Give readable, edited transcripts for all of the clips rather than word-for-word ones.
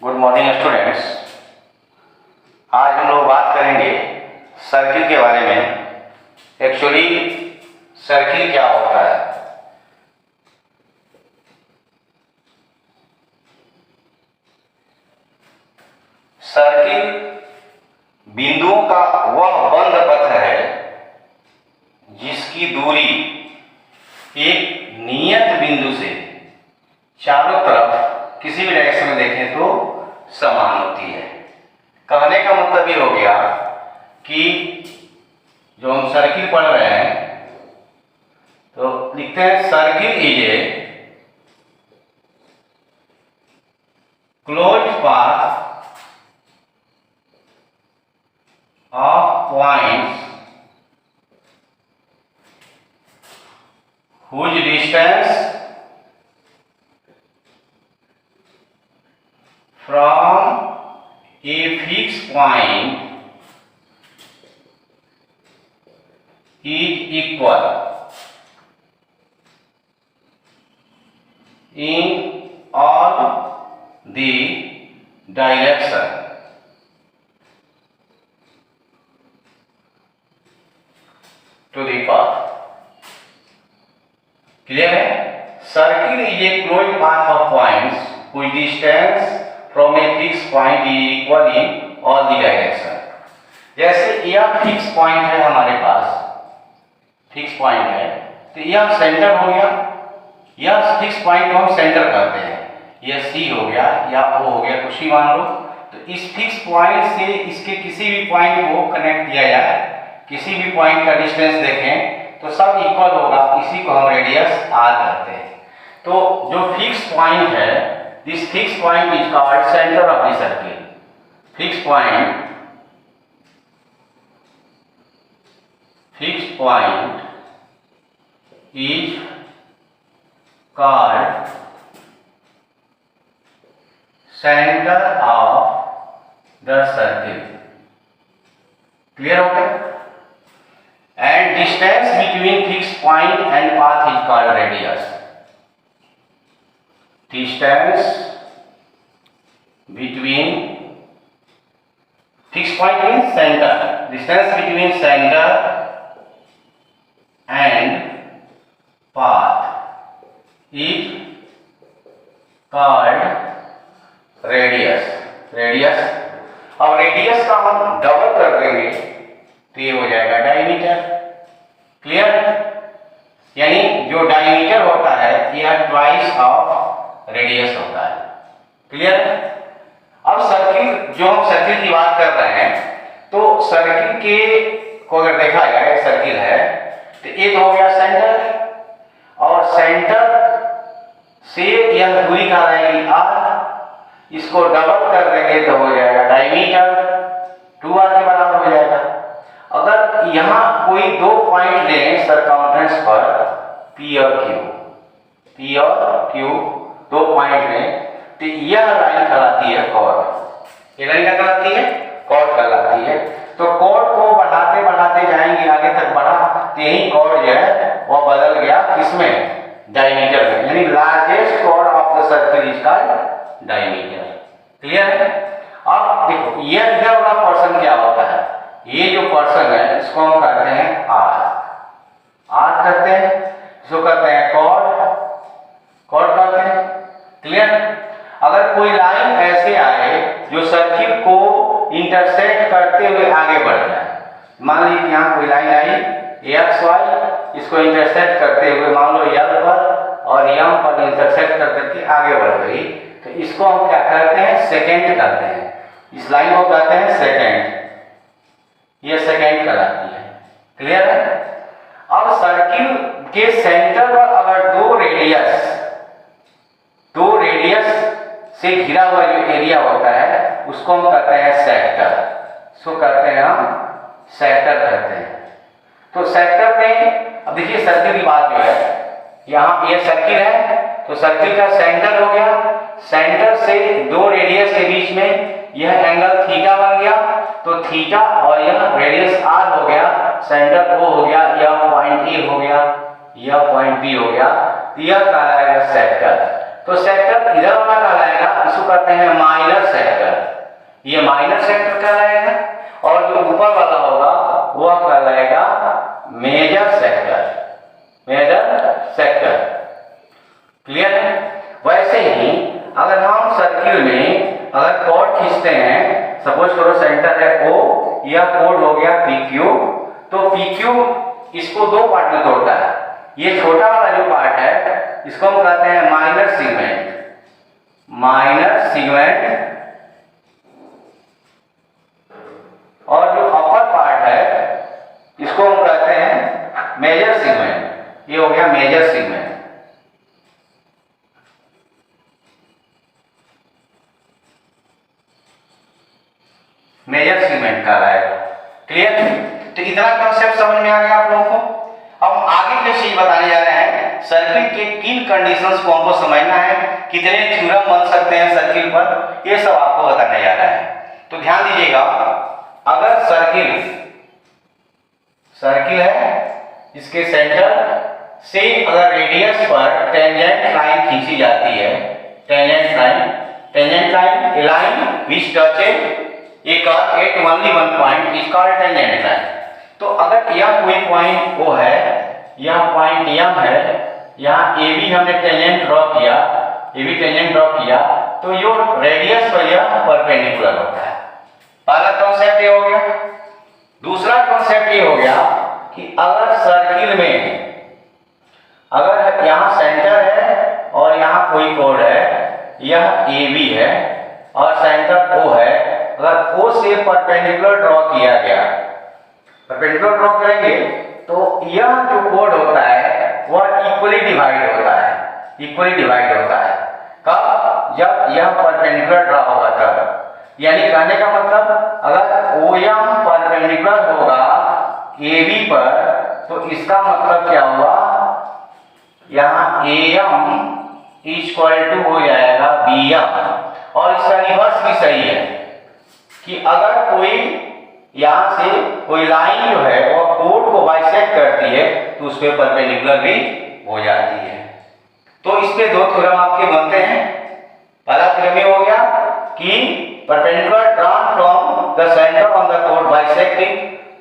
Good morning students. आज हम लोग बात करेंगे सर्किल के बारे में। एक्चुअली सर्किल क्या होता है। सर्किल बिंदुओं का वह बंद पथ है जिसकी दूरी एक नियत बिंदु से चारों तरफ किसी भी डायरेक्शन में देखें तो समान होती है। कहने का मतलब ये हो गया कि जो हम सर्किल पढ़ रहे हैं तो लिखते हैं circle is a closed path of points whose distance from a fixed point is equal in all the direction to the path. Clear है? Circle is a closed path of points whose distance from a fixed point is equal in all the direction. जैसे यह fix point है हमारे पास, fix point है तो यह centre हो गया। यह फिक्स पॉइंट को हम सेंटर कहते हैं। यह सी हो गया या ओ हो गया, कुछ ही मान लो। तो इस फिक्स पॉइंट से इसके किसी भी पॉइंट को कनेक्ट किया जाए, किसी भी पॉइंट का डिस्टेंस देखें तो सब इक्वल होगा। इसी को हम रेडियस आर कहते हैं। तो जो फिक्स पॉइंट है, this fix point is called centre of the circle. Fix point is called centre of the circle. Clear हो गया? And distance between fixed point and path is called radius. Distance between fixed point means center. Distance between center and path is called radius. Radius. अब radius का हम double कर देंगे तो ये हो जाएगा डायमीटर। क्लियर? यानी जो डायमीटर होता है यह ट्वाइस ऑफ रेडियस होता है। क्लियर? अब सर्किल, जो हम सर्किल की बात कर रहे हैं तो सर्किल के को अगर देखा जाए, सर्किल है तो एक हो गया सेंटर, और सेंटर से यह दूरी कहाँ रहेगी आर। इसको डबल कर देंगे तो हो जाएगा डायमीटर, 2r के बराबर हो जाएगा। अगर यहां कोई दो पॉइंट लें सरकमफ्रेंस पर P और Q, दो पॉइंट लें तो यह लाइन कहलाती है कॉर्ड। ये लाइन क्या कहलाती है? कॉर्ड कहलाती है। तो कॉर्ड को बढ़ाते बढ़ाते जाएंगे, आगे तक बढ़ा तो यही कॉर्ड जो है वह बदल गया किसमें? डायमीटर में। यानी largest chord of the circle is called diameter. Clear है? अब देखो यह इधर वाला पोर्शन क्या होता है? ये जो पर्सन है इसको हम कहते हैं आर। आर कहते हैं, इसको कहते हैं कॉर्ड कहते हैं। क्लियर? अगर कोई लाइन ऐसे आए जो सर्किल को इंटरसेक्ट करते हुए आगे बढ़ जाए, मान लीजिए यहाँ कोई लाइन आई एक्स वाई, इसको इंटरसेक्ट करते हुए मान लो यल पर और यम पर इंटरसेक्ट करके आगे बढ़ गई, तो इसको हम क्या कहते हैं? सेकेंड कहते हैं। इस लाइन को कहते हैं सेकेंड। ये सेकेंड कहलाती है। क्लियर है? अब सर्किल के सेंटर पर अगर दो रेडियस से घिरा हुआ जो एरिया होता है उसको हम कहते हैं सेक्टर। इसको कहते हैं हम सेक्टर कहते हैं। तो सेक्टर में अब देखिए सर्किल की बात जो है, यहाँ ये सर्किल है तो सर्किल का सेंटर हो गया। सेंटर से दो रेडियस के बीच में यह एंगल थीटा बन गया, तो थीटा और यह रेडियस आर हो गया, सेंटर ओ हो गया, यह पॉइंट ए हो गया, यह पॉइंट बी हो गया, यह कहलाएगा सेक्टर। तो सेक्टर इधर वाला कहलाएगा, इसको कहते हैं माइनर सेक्टर, ये माइनर सेक्टर कहलाएगा। और जो ऊपर वाला होगा वह कहलाएगा major sector, major sector. Clear है? वैसे ही अगर हम सर्किल में अगर कॉर्ड खींचते हैं, सपोज करो सेंटर है O, यह कोड हो गया PQ, तो PQ इसको दो पार्ट में तोड़ता है। ये छोटा वाला जो पार्ट है इसको हम कहते हैं माइनर सेगमेंट, माइनर सेगमेंट। और जो अपर पार्ट है इसको हम कहते हैं मेजर सेगमेंट, ये हो गया मेजर सेगमेंट। मेजर सेगमेंट कहलाएगा। क्लियर? तो इतना कॉन्सेप्ट समझ में आ गया आप लोगों को। अब हम आगे की चीज बताने जा रहे हैं, सर्किल के किन कंडीशंस को हमको समझना है, कितने थ्योरम बन सकते हैं सर्किल पर, ये सब आपको बताने जा रहा है। तो ध्यान दीजिएगा, अगर सर्किल है, इसके सेंटर से अगर रेडियस पर टेंजेंट लाइन खींची जाती है, tangent line A line which touches a curve at only one point is called tangent line। तो अगर यह कोई पॉइंट O है, यह पॉइंट M है, यहाँ AB हमने टेंजेंट ड्रॉ किया, AB टेंजेंट ड्रॉ किया, तो यो रेडियस पर यह परपेंडिकुलर होता है। पहला कॉन्सेप्ट ये हो गया। दूसरा कॉन्सेप्ट ये हो गया कि अगर सर्किल में अगर यहाँ सेंटर है और यहाँ कोई कोड है, यह AB है और सेंटर O है, अगर O से परपेंडिकुलर ड्रॉ किया गया, परपेंडिकुलर ड्रॉ करेंगे तो यह जो कोड होता है वह इक्वली डिवाइड होता है, इक्वली डिवाइड होता है। कब? जब यह परपेंडिकुलर ड्रॉ होगा तब। यानी कहने का मतलब अगर OM परपेंडिकुलर होगा AB पर, तो इसका मतलब क्या हुआ, यहाँ AM इक्वल टू हो जाएगा BM। और इसका रिवर्स भी सही है कि अगर कोई यहां से कोई लाइन जो है वो कोड को बाइसेक्ट करती है तो उस पे परपेंडिकुलर भी हो जाती है। तो इस पे दो थ्योरम आपके बनते हैं। पहला थ्योरम ये हो गया कि perpendicular drawn from the centre on the code bisecting.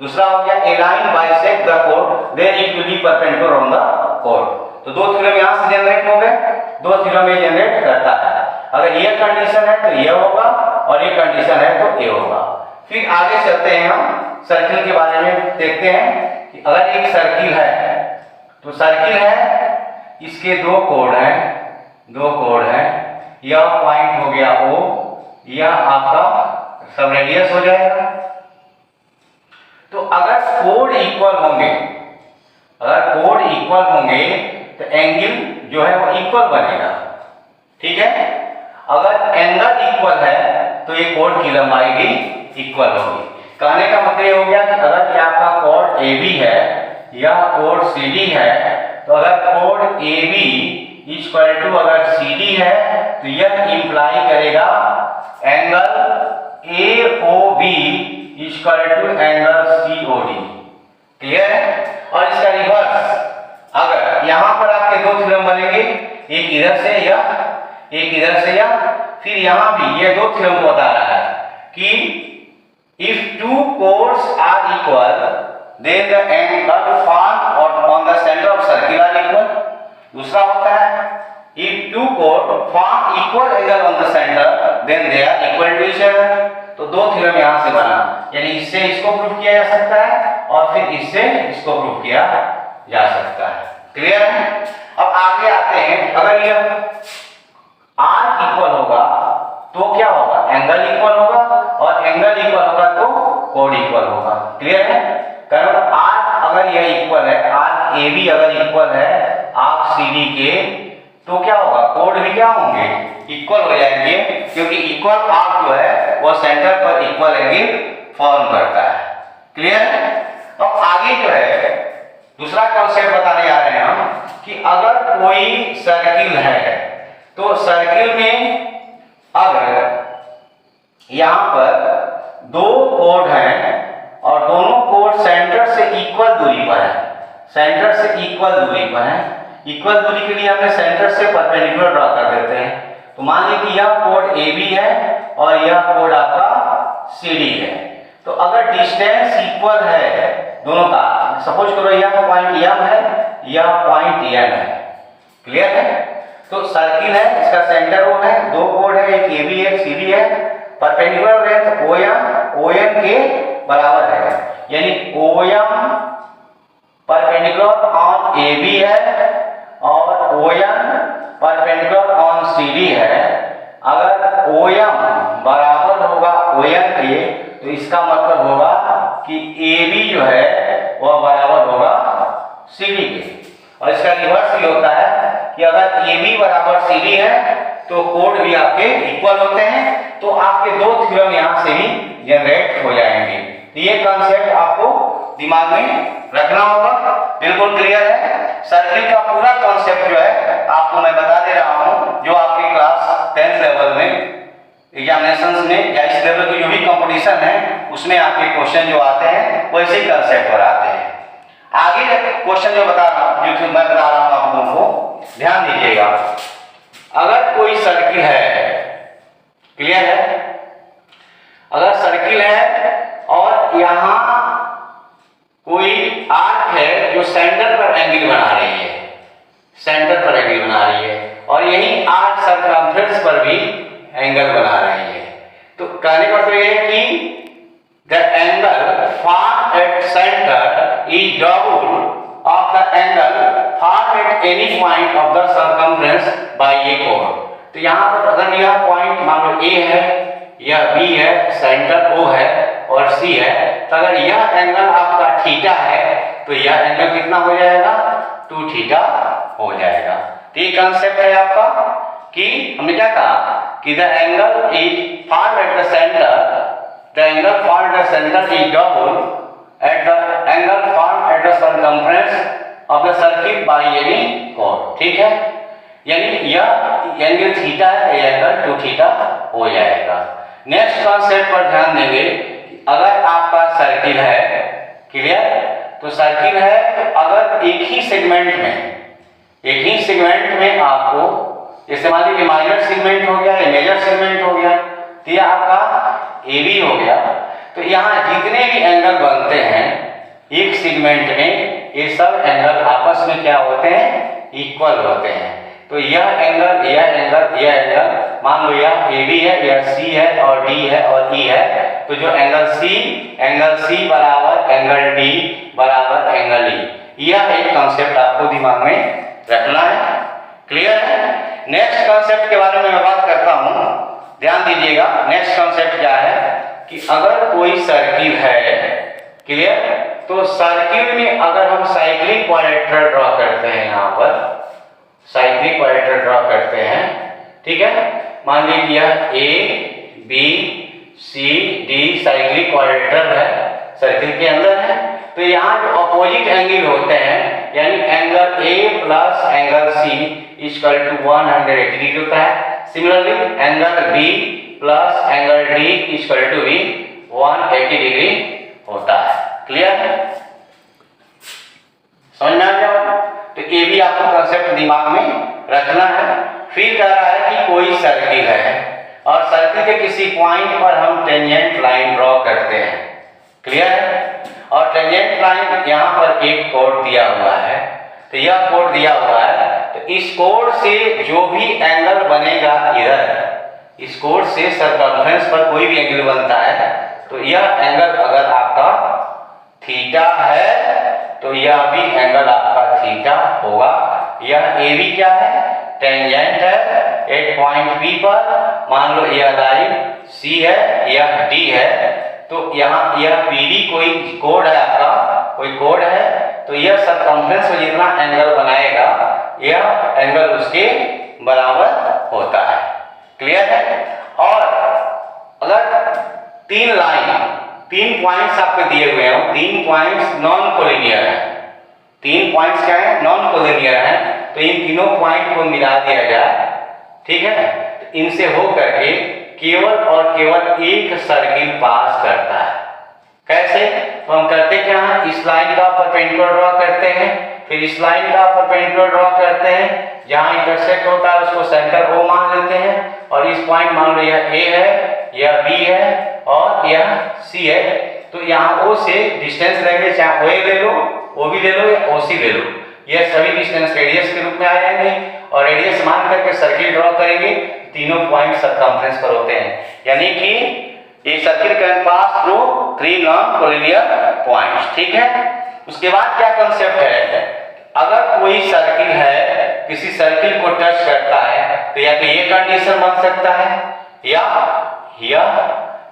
दूसरा हो गया ए line bisect the code then it will be perpendicular on the code. तो दो थ्योरम यहां से जनरेट हो गए, दो थ्योरम ये जनरेट करता है। अगर ये कंडीशन है तो ये होगा और ये कंडीशन है तो ये होगा। फिर आगे चलते हैं, हम सर्किल के बारे में देखते हैं कि अगर एक सर्किल है तो सर्किल है, इसके दो कोड हैं, यह पॉइंट हो गया O, यह आपका सब रेडियस हो जाएगा। तो अगर कोड इक्वल होंगे, तो एंगल जो है वो इक्वल बनेगा। ठीक है? अगर एंगल इक्वल है तो ये कोड की लंबाई भी इक्वल होगी। कहने का मतलब ये हो गया कि अगर ये आपका कोड AB है, यह कोड CD है, तो अगर कोड AB इक्वल टू अगर CD है तो यह इंप्लाई करेगा angle AOB equal to angle COD। Clear है? और इसका रिवर्स, अगर यहां पर आपके दो थ्योरम बनेंगे, एक इधर से या एक इधर से या, फिर यहां भी ये दो थ्योरम बता रहा है कि if two chords are equal then the angle formed on the center of circle are equal। दूसरा होता है if two chords form equal angle on the center then they are equal to each other। तो दो theorem यहां से बना, यानी इससे इसको प्रूव किया जा सकता है और फिर इससे इसको प्रूव किया जा सकता है। क्लियर है? अब आगे आते हैं, अगर यह आर्क इक्वल होगा तो क्या होगा, एंगल इक्वल होगा, और एंगल इक्वल होगा तो कोड इक्वल होगा। क्लियर है? कारण आर्क अगर यह इक्वल है, आर्क AB अगर इक्वल है आर्क CD के, तो क्या होगा, कोड भी क्या होंगे, इक्वल हो जाएंगे, क्योंकि इक्वल आर्क जो है वो सेंटर पर इक्वल एंगल फॉर्म करता है। क्लियर है? अब आगे जो है दूसरा कॉन्सेप्ट बताने जा रहे हैं हम कि अगर कोई सर्किल है तो सर्किल में अगर यहां पर दो कोड हैं और दोनों कोड सेंटर से इक्वल दूरी पर है, सेंटर से इक्वल दूरी पर है, इक्वल दूरी के लिए हमने सेंटर से परपेंडिकुलर ड्रॉ कर देते हैं। तो मान लीजिए कि यह कोड ए बी है और यह कोड आपका सी डी है। तो अगर डिस्टेंस इक्वल है दोनों का, सपोज करो यह पॉइंट एम है, यह पॉइंट एन है, क्लियर है। तो सर्किल है, इसका सेंटर वो है, दो कोड है, एक ए बी है, एक सी डी है, परपेंडिकुलर लेंथ ओ एम के बराबर है, यानी O M perpendicular on A B है और O N perpendicular on C D है। अगर ओ एम बराबर होगा ओ एन के, तो इसका मतलब होगा कि ए बी जो है वह बराबर होगा सी डी के। और इसका रिवर्स भी होता है कि अगर ए बी बराबर सी डी है तो कोड भी आपके इक्वल होते हैं, तो आपके दो थ्योरम यहां से भी जनरेट हो जाएंगे। तो ये कॉन्सेप्ट आपको दिमाग में रखना होगा। बिल्कुल क्लियर है। सर्किल का पूरा कॉन्सेप्ट जो है आपको मैं बता दे रहा हूं, जो आपके क्लास 10th लेवल में एग्जामिनेशंस में या इस लेवल की जो भी कंपटीशन है उसमें आपके क्वेश्चन जो आते हैं वैसे ही कॉन्सेप्ट पर आते हैं। आगे क्वेश्चन जो मैं बता रहा हूं आप लोगों को, ध्यान दीजिएगा। अगर कोई सर्किल है, क्लियर है, अगर सर्किल है और यहां कोई आर्क है जो सेंटर पर एंगल बना रही है, सेंटर पर एंगल बना रही है, और यही आर्क सर्कमफ्रेंस पर भी एंगल बना रही है। तो कहने का तो यह है कि the angle formed at center is double of the angle formed at any point of the circumference by a chord। तो यहाँ पर अगर यह पॉइंट मान लो A है, यह B है, सेंटर O है और C है, तो अगर यह एंगल आपका थीटा है तो यह एंगल कितना हो जाएगा, 2 थीटा हो जाएगा। तो ये कॉन्सेप्ट है आपका कि हमने क्या कहा कि the angle is formed at the center, the angle formed at the center is double at the angle formed at the circumference of the circle by any chord। ठीक है, यानी यह एंगल थीटा है, यह एंगल 2 थीटा हो जाएगा। Next concept पर ध्यान देंगे। अगर आपका सर्किल है, क्लियर, तो सर्किल है अगर एक ही सेगमेंट में आपको, जैसे मान लीजिए माइनर सेगमेंट हो गया या मेजर सेगमेंट हो गया, तो यह आपका ए बी हो गया। तो यहाँ जितने भी एंगल बनते हैं एक सेगमेंट में, ये सब एंगल आपस में क्या होते हैं, इक्वल होते हैं। तो यह एंगल मान लो यह ए बी है, यह सी है और डी है और ई है, तो जो एंगल सी बराबर एंगल डी बराबर एंगल ई, यह एक कॉन्सेप्ट आपको दिमाग में रखना है। क्लियर है। नेक्स्ट कॉन्सेप्ट के बारे में मैं बात करता हूं, ध्यान दीजिएगा। नेक्स्ट कॉन्सेप्ट क्या है कि अगर कोई सर्किल है, क्लियर, तो सर्किल में अगर हम साइक्लिक क्वाड्रेटर ड्रॉ करते हैं, यहाँ पर साइक्लिक क्वाड्रेटर ड्रॉ करते हैं, ठीक है, मान लीजिए यह A B C D cyclic quadrilateral है, सर्किल के अंदर है, तो यहाँ जो अपोजिट एंगल होते हैं, यानी angle A plus angle C equal to 180 degree होता है। Similarly angle B plus angle D equal to भी 180 डिग्री होता है। क्लियर है, समझ में आ गया। तो ये भी आपको कंसेप्ट दिमाग में रखना है। फिर कह रहा है कि कोई सर्किल है और सर्किल के किसी पॉइंट पर हम टेंजेंट लाइन ड्रॉ करते हैं, क्लियर है, और टेंजेंट लाइन यहाँ पर एक कोड दिया हुआ है, तो यह कोड दिया हुआ है, तो इस कोड से जो भी एंगल बनेगा इधर, इस कोड से सर्कमफ्रेंस पर कोई भी एंगल बनता है, तो यह एंगल अगर आपका थीटा है तो यह भी एंगल आपका थीटा होगा। यह ए बी क्या है, टेंजेंट है एक पॉइंट बी पर, मान लो यह लाइन सी है, यह डी है, तो यहाँ यह पी डी कोई कोड है आपका, कोई कोड है, तो यह सर्कमफ्रेंस में जितना एंगल बनाएगा यह एंगल उसके बराबर होता है। क्लियर है। और अगर तीन पॉइंट्स आपके दिए हुए हैं, 3 पॉइंट्स नॉन कोलिनियर है, 3 पॉइंट्स क्या है, नॉन कोलिनियर है, तो इन तीनों पॉइंट को मिला दिया जाए, ठीक है, तो इनसे हो करके केवल और केवल एक सर्किल पास करता है। कैसे, तो हम करते क्या है, इस लाइन का परपेंडिकुलर ड्रॉ करते हैं, फिर इस लाइन का परपेंडिकुलर ड्रॉ करते हैं, जहां इंटरसेक्ट होता है उसको सेंटर O मान लेते हैं, और इस पॉइंट मान लो यह A है, यह B है और यह C है। तो यहाँ O से डिस्टेंस लेंगे, चाहे OA ले लो, OB ले लो या OC ले लो, यह सभी डिस्टेंस रेडियस के रूप में आ जाएंगे, और रेडियस मान करके सर्किल ड्रॉ करेंगे, तीनों पॉइंट सर्कमफ्रेंस पर होते हैं, यानी कि ये circle can pass through 3 non collinear points. ठीक है, उसके बाद क्या कंसेप्ट है, अगर कोई सर्किल है, किसी सर्किल को टच करता है तो या तो ये कंडीशन बन सकता है या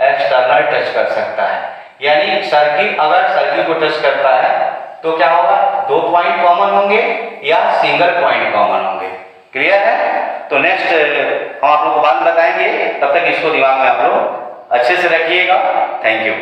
एक्सटर्नल टच कर सकता है, यानी सर्किल अगर सर्किल को टच करता है तो क्या होगा, 2 पॉइंट कॉमन होंगे या सिंगल पॉइंट कॉमन होंगे। क्लियर है? तो नेक्स्ट हम आप लोग को बाद में बताएंगे, तब तक इसको दिमाग में आप लोग अच्छे से रखिएगा। Thank you.